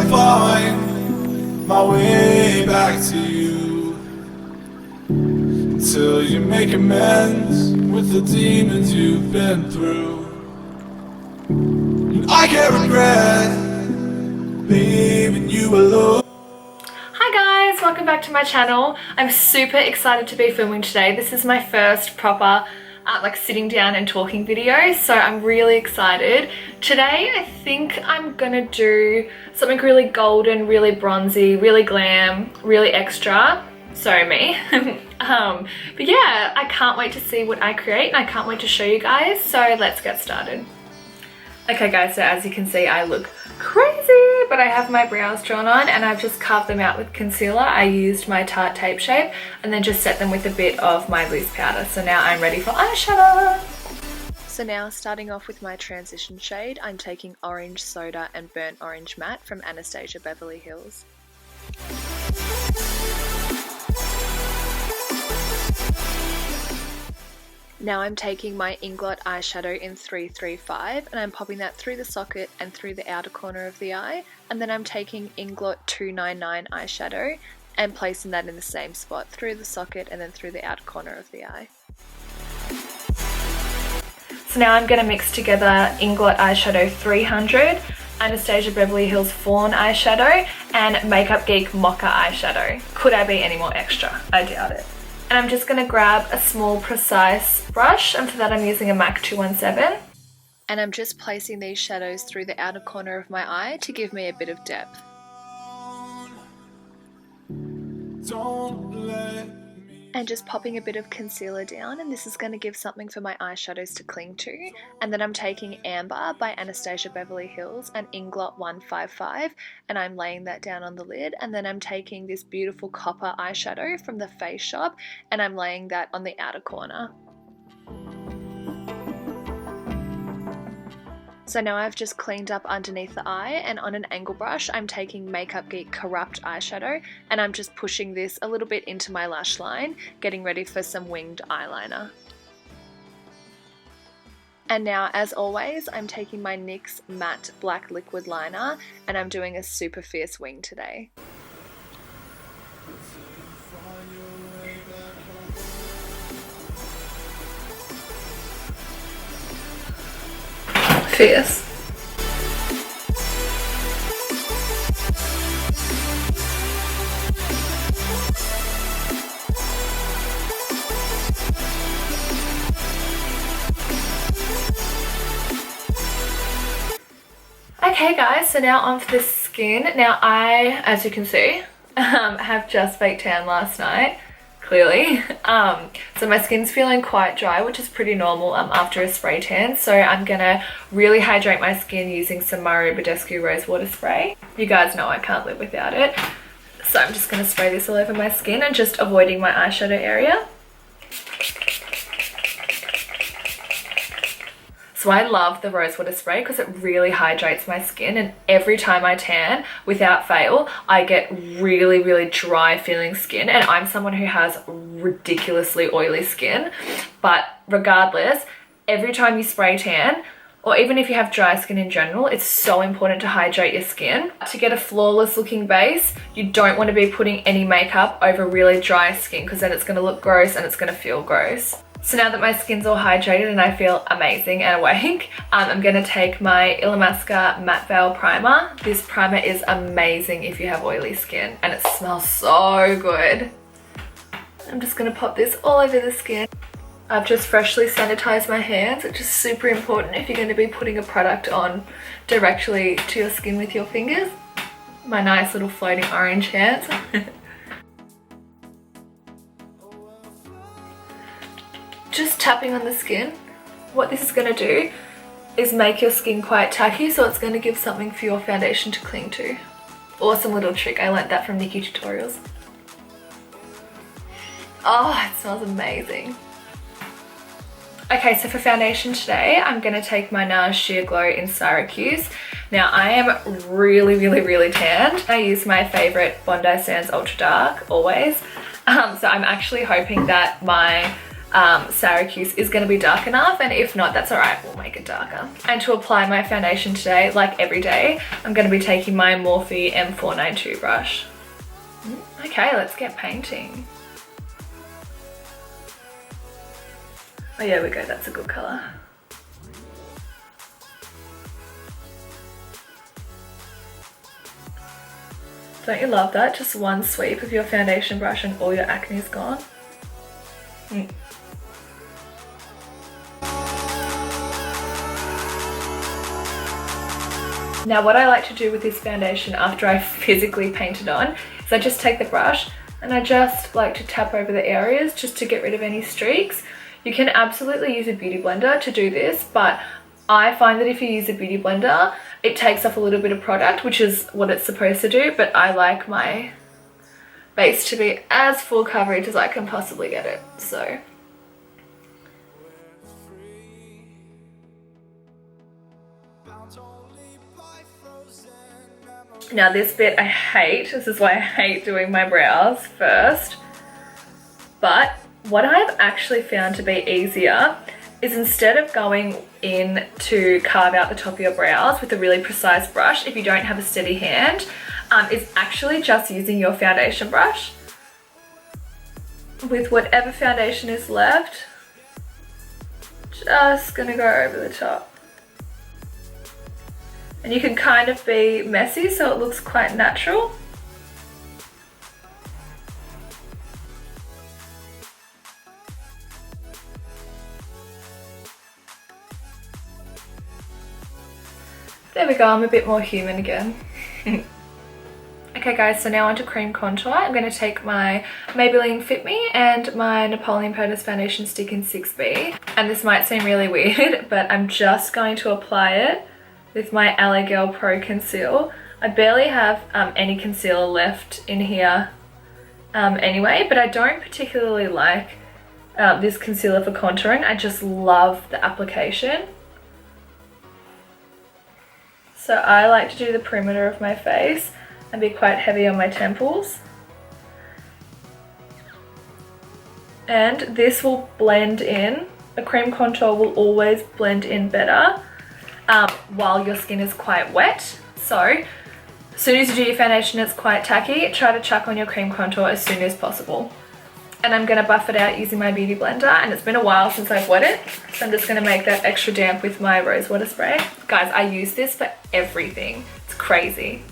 find my way back to you, until you make amends with the demons you've been through. And I can't regret leaving you alone. Hi guys, welcome back to my channel. I'm super excited to be filming today. This is my first proper like sitting down and talking video, so I'm really excited. Today I think I'm gonna do something really golden, really bronzy, really glam, really extra. So me. But yeah, I can't wait to see what I create and I can't wait to show you guys, so let's get started. Okay guys, so as you can see I look crazy, but I have my brows drawn on and I've just carved them out with concealer. I used my Tarte Tape Shape and then just set them with a bit of my loose powder. So now I'm ready for eyeshadow. So now starting off with my transition shade, I'm taking Orange Soda and Burnt Orange Matte from Anastasia Beverly Hills. Now I'm taking my Inglot eyeshadow in 335 and I'm popping that through the socket and through the outer corner of the eye, and then I'm taking Inglot 299 eyeshadow and placing that in the same spot through the socket and then through the outer corner of the eye. So now I'm going to mix together Inglot eyeshadow 300, Anastasia Beverly Hills Fawn eyeshadow and Makeup Geek Mocha eyeshadow. Could I be any more extra? I doubt it. And I'm just going to grab a small precise brush, and for that I'm using a MAC 217. And I'm just placing these shadows through the outer corner of my eye to give me a bit of depth. And just popping a bit of concealer down, and this is going to give something for my eyeshadows to cling to. And then I'm taking Amber by Anastasia Beverly Hills and Inglot 155 and I'm laying that down on the lid, and then I'm taking this beautiful copper eyeshadow from the Face Shop and I'm laying that on the outer corner. So now I've just cleaned up underneath the eye, and on an angle brush I'm taking Makeup Geek Corrupt eyeshadow and I'm just pushing this a little bit into my lash line, getting ready for some winged eyeliner. And now, as always, I'm taking my NYX Matte Black Liquid Liner and I'm doing a super fierce wing today. Fierce. Okay guys, so now onto the skin. Now I, as you can see, have just baked tan last night. Clearly. So my skin's feeling quite dry, which is pretty normal after a spray tan. So I'm gonna really hydrate my skin using some Badescu Rose Water Spray. You guys know I can't live without it. So I'm just gonna spray this all over my skin and just avoiding my eyeshadow area. So I love the rose water spray because it really hydrates my skin, and every time I tan, without fail, I get really, really dry feeling skin, and I'm someone who has ridiculously oily skin. But regardless, every time you spray tan, or even if you have dry skin in general, it's so important to hydrate your skin. To get a flawless looking base, you don't want to be putting any makeup over really dry skin because then it's going to look gross and it's going to feel gross. So now that my skin's all hydrated and I feel amazing and awake, I'm going to take my Illamasqua Matte Veil Primer. This primer is amazing if you have oily skin and it smells so good. I'm just going to pop this all over the skin. I've just freshly sanitized my hands, which is super important if you're going to be putting a product on directly to your skin with your fingers. My nice little floating orange hands. Just tapping on the skin. What this is going to do is make your skin quite tacky, so it's going to give something for your foundation to cling to. Awesome little trick. I learnt that from Nikki Tutorials. Oh, it smells amazing. Okay, so for foundation today, I'm going to take my Nars Sheer Glow in Syracuse. Now, I am really tanned. I use my favourite Bondi Sands Ultra Dark, always. So I'm actually hoping that my Syracuse is going to be dark enough, and if not, that's alright, we'll make it darker. And to apply my foundation today, like every day, I'm going to be taking my Morphe M492 brush. Okay, let's get painting. Oh yeah, we go, that's a good colour. Don't you love that? Just one sweep of your foundation brush and all your acne is gone. Now what I like to do with this foundation after I physically paint it on is I just take the brush and I just like to tap over the areas just to get rid of any streaks. You can absolutely use a beauty blender to do this, but I find that if you use a beauty blender, it takes off a little bit of product, which is what it's supposed to do, but I like my base to be as full coverage as I can possibly get it, so. Now this bit I hate, this is why I hate doing my brows first, but what I've actually found to be easier is instead of going in to carve out the top of your brows with a really precise brush, if you don't have a steady hand, is actually just using your foundation brush with whatever foundation is left, just gonna go over the top. And you can kind of be messy so it looks quite natural. There we go, I'm a bit more human again. Okay guys, so now onto cream contour. I'm going to take my Maybelline Fit Me and my Napoleon Perdis foundation stick in 6B. And this might seem really weird, but I'm just going to apply it with my LA Girl Pro Conceal. I barely have any concealer left in here anyway, but I don't particularly like this concealer for contouring. I just love the application. So I like to do the perimeter of my face and be quite heavy on my temples. And this will blend in. A cream contour will always blend in better while your skin is quite wet. So as soon as you do your foundation it's quite tacky, try to chuck on your cream contour as soon as possible. And I'm going to buff it out using my beauty blender, and it's been a while since I've wet it, so I'm just going to make that extra damp with my rose water spray. Guys, I use this for everything. It's crazy.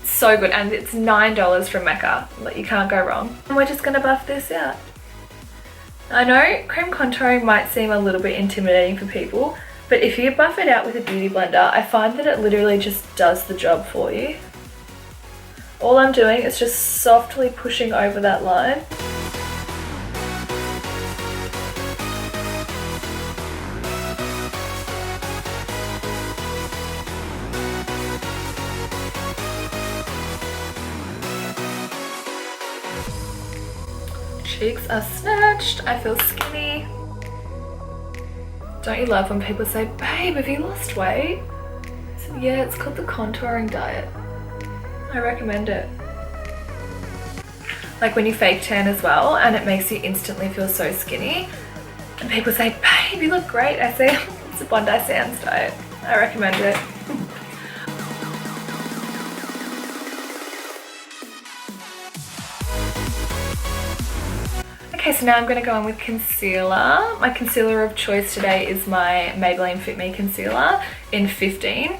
It's so good, and it's $9 from Mecca. Like, you can't go wrong. And we're just going to buff this out. I know cream contouring might seem a little bit intimidating for people, but if you buff it out with a beauty blender, I find that it literally just does the job for you. All I'm doing is just softly pushing over that line. Cheeks are snatched, I feel skinny. Don't you love when people say, babe, have you lost weight? I said, yeah, it's called the contouring diet. I recommend it. Like when you fake tan as well and it makes you instantly feel so skinny. And people say, babe, you look great. I say, it's a Bondi Sands diet. I recommend it. Okay, so now I'm going to go in with concealer. My concealer of choice today is my Maybelline Fit Me concealer in 15.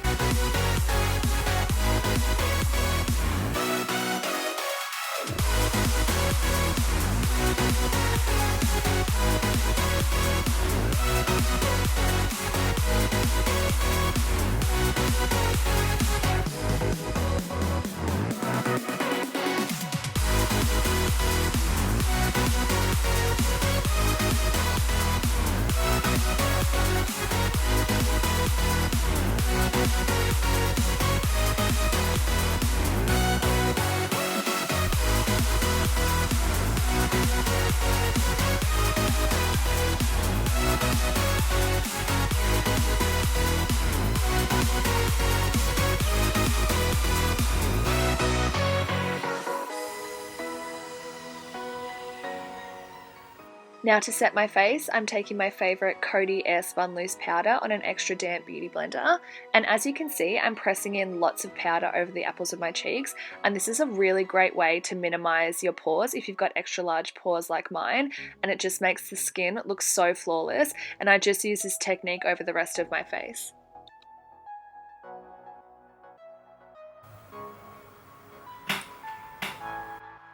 Now to set my face, I'm taking my favourite Coty Air Spun Loose Powder on an extra damp beauty blender, and as you can see, I'm pressing in lots of powder over the apples of my cheeks, and this is a really great way to minimise your pores if you've got extra large pores like mine, and it just makes the skin look so flawless, and I just use this technique over the rest of my face.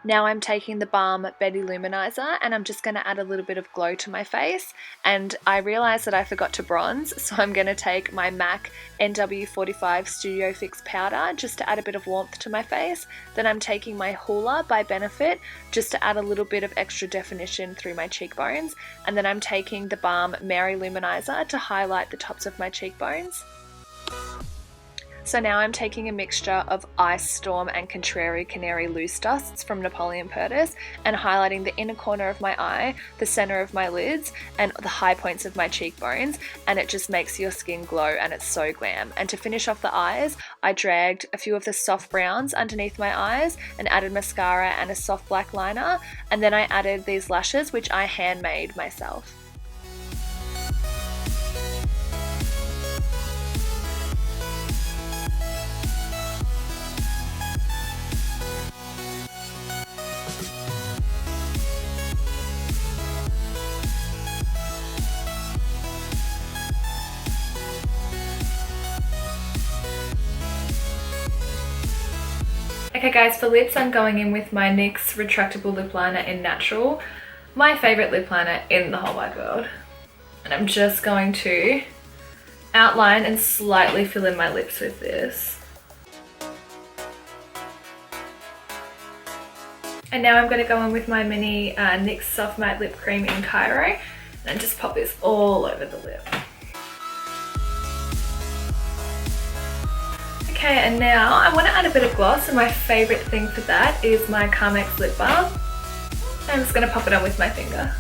Now I'm taking the Balm Betty Luminizer and I'm just going to add a little bit of glow to my face, and I realised that I forgot to bronze, so I'm going to take my MAC NW45 Studio Fix powder just to add a bit of warmth to my face. Then I'm taking my Hoola by Benefit just to add a little bit of extra definition through my cheekbones, and then I'm taking the Balm Mary Luminizer to highlight the tops of my cheekbones. So now I'm taking a mixture of Ice Storm and Contrary Canary Loose Dusts from Napoleon Perdis and highlighting the inner corner of my eye, the center of my lids, and the high points of my cheekbones, and it just makes your skin glow and it's so glam. And to finish off the eyes, I dragged a few of the soft browns underneath my eyes and added mascara and a soft black liner, and then I added these lashes which I handmade myself. Okay guys, for lips I'm going in with my NYX Retractable Lip Liner in Natural, my favourite lip liner in the whole wide world. And I'm just going to outline and slightly fill in my lips with this. And now I'm going to go in with my mini NYX Soft Matte Lip Cream in Cairo and just pop this all over the lip. Okay, and now I want to add a bit of gloss, and my favourite thing for that is my Carmex Lip Balm. I'm just going to pop it on with my finger.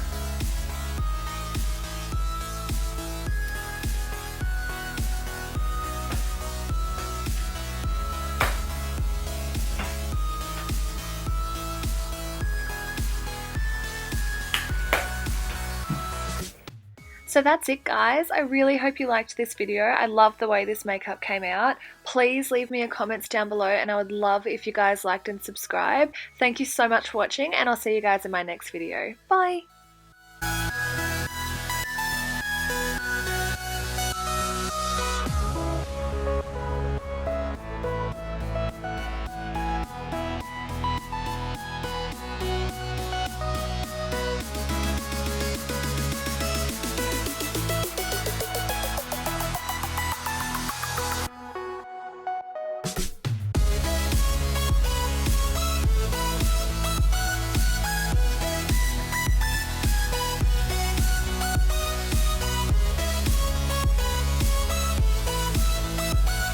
So that's it guys, I really hope you liked this video. I love the way this makeup came out. Please leave me a comments down below and I would love if you guys liked and subscribe. Thank you so much for watching and I'll see you guys in my next video. Bye!